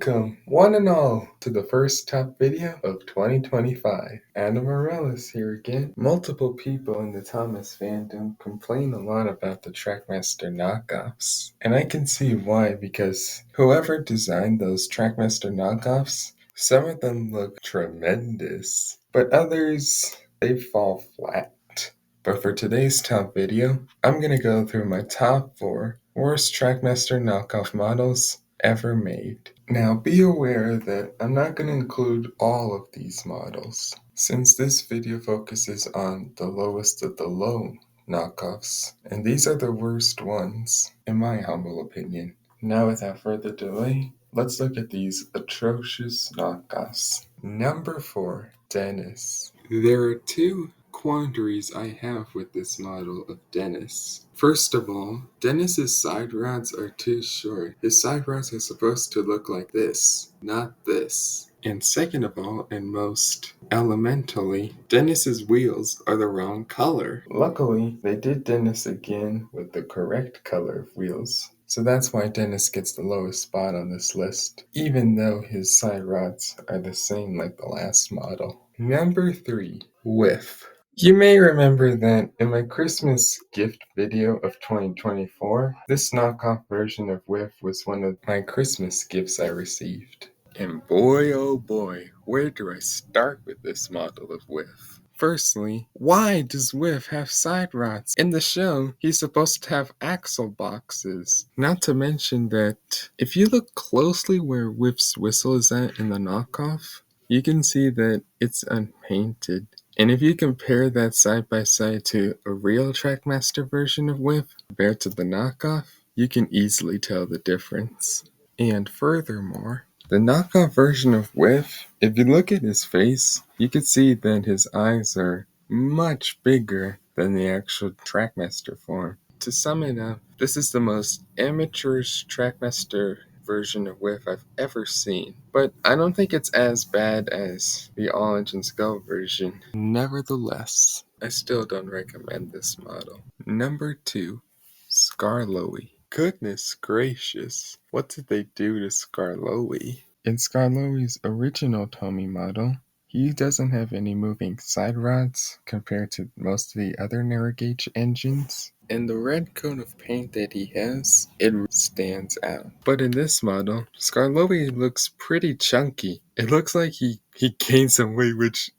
Welcome, one and all, to the first top video of 2025. Anna Morales here again. Multiple people in the Thomas fandom complain a lot about the Trackmaster knockoffs. And I can see why, because whoever designed those Trackmaster knockoffs, some of them look tremendous, but others, they fall flat. But for today's top video, I'm gonna go through my top 4 worst Trackmaster knockoff models ever made. Now be aware that I'm not going to include all of these models, since this video focuses on the lowest of the low knockoffs, and these are the worst ones, in my humble opinion. Now without further delay, let's look at these atrocious knockoffs. Number 4, Dennis. There are two quandaries I have with this model of Dennis. First of all, Dennis's side rods are too short. His side rods are supposed to look like this, not this. And second of all, and most elementally, Dennis's wheels are the wrong color. Luckily, they did Dennis again with the correct color of wheels. So that's why Dennis gets the lowest spot on this list, even though his side rods are the same like the last model. Number 3, Whiff. You may remember that in my Christmas gift video of 2024, this knockoff version of Whiff was one of my Christmas gifts I received. And boy oh boy, where do I start with this model of Whiff? Firstly, why does Whiff have side rods? In the show, he's supposed to have axle boxes. Not to mention that if you look closely where Whiff's whistle is at in the knockoff, you can see that it's unpainted. And if you compare that side by side to a real Trackmaster version of Whiff compared to the knockoff, you can easily tell the difference. And furthermore, the knockoff version of Whiff, if you look at his face, you can see that his eyes are much bigger than the actual Trackmaster form. To sum it up, this is the most amateurish Trackmaster version of Whiff I've ever seen, but I don't think it's as bad as the All Engines Go version. Nevertheless, I still don't recommend this model. Number 2, Skarloey. Goodness gracious, what did they do to Skarloey? In Skarloey's original Tomy model, he doesn't have any moving side rods compared to most of the other narrow gauge engines. And the red coat of paint that he has, it stands out. But in this model, Skarloey looks pretty chunky. It looks like he gained some weight, which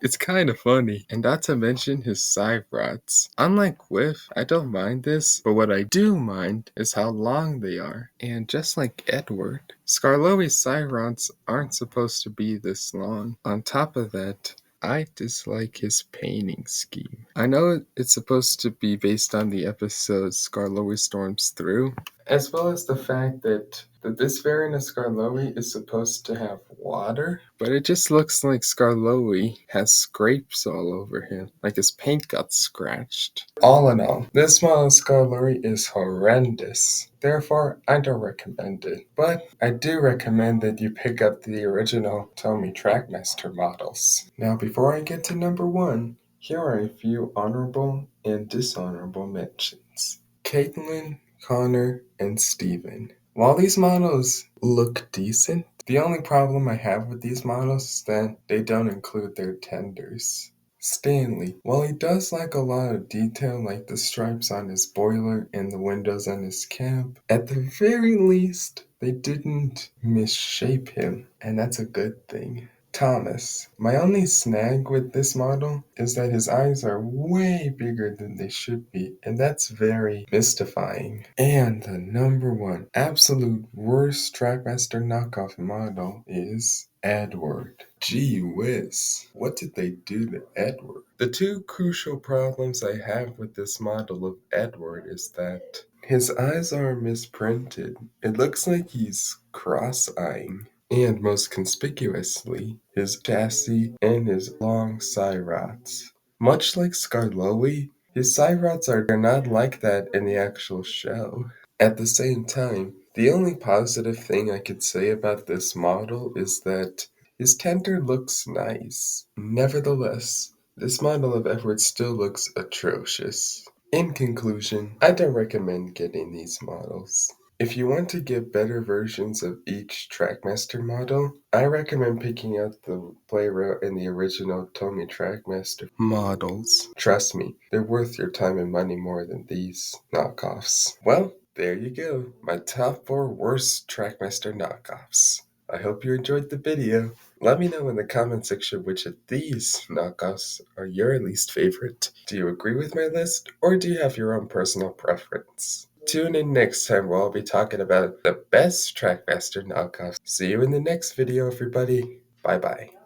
it's kind of funny. And not to mention his side rods. Unlike Whiff, I don't mind this, but what I do mind is how long they are. And just like Edward, Skarloey's side rods aren't supposed to be this long. On top of that, I dislike his painting scheme. I know it's supposed to be based on the episode Skarloey Storms Through, as well as the fact that this variant of Skarloey is supposed to have water, but it just looks like Skarloey has scrapes all over him, like his paint got scratched. All in all, this model of Skarloey is horrendous. Therefore, I don't recommend it. But I do recommend that you pick up the original Tomy Trackmaster models. Now, before I get to number 1, here are a few honorable and dishonorable mentions. Caitlin, Connor, and Steven. While these models look decent, the only problem I have with these models is that they don't include their tenders. Stanley, while he does like a lot of detail like the stripes on his boiler and the windows on his cab, at the very least, they didn't misshape him, and that's a good thing. Thomas. My only snag with this model is that his eyes are way bigger than they should be, and that's very mystifying. And the number 1 absolute worst Trackmaster knockoff model is Edward. Gee whiz, what did they do to Edward? The two crucial problems I have with this model of Edward is that his eyes are misprinted. It looks like he's cross-eyeing. And most conspicuously, his chassis and his long side rods. Much like Skarloey, his side rods are not like that in the actual show. At the same time, the only positive thing I could say about this model is that his tender looks nice. Nevertheless, this model of Edward still looks atrocious. In conclusion, I don't recommend getting these models. If you want to get better versions of each Trackmaster model, I recommend picking out the Playroute and the original Tomy Trackmaster models. Trust me, they're worth your time and money more than these knockoffs. Well, there you go, my top 4 worst Trackmaster knockoffs. I hope you enjoyed the video. Let me know in the comment section which of these knockoffs are your least favorite. Do you agree with my list, or do you have your own personal preference? Tune in next time where I'll be talking about the best Trackmaster knockoffs. See you in the next video, everybody. Bye bye.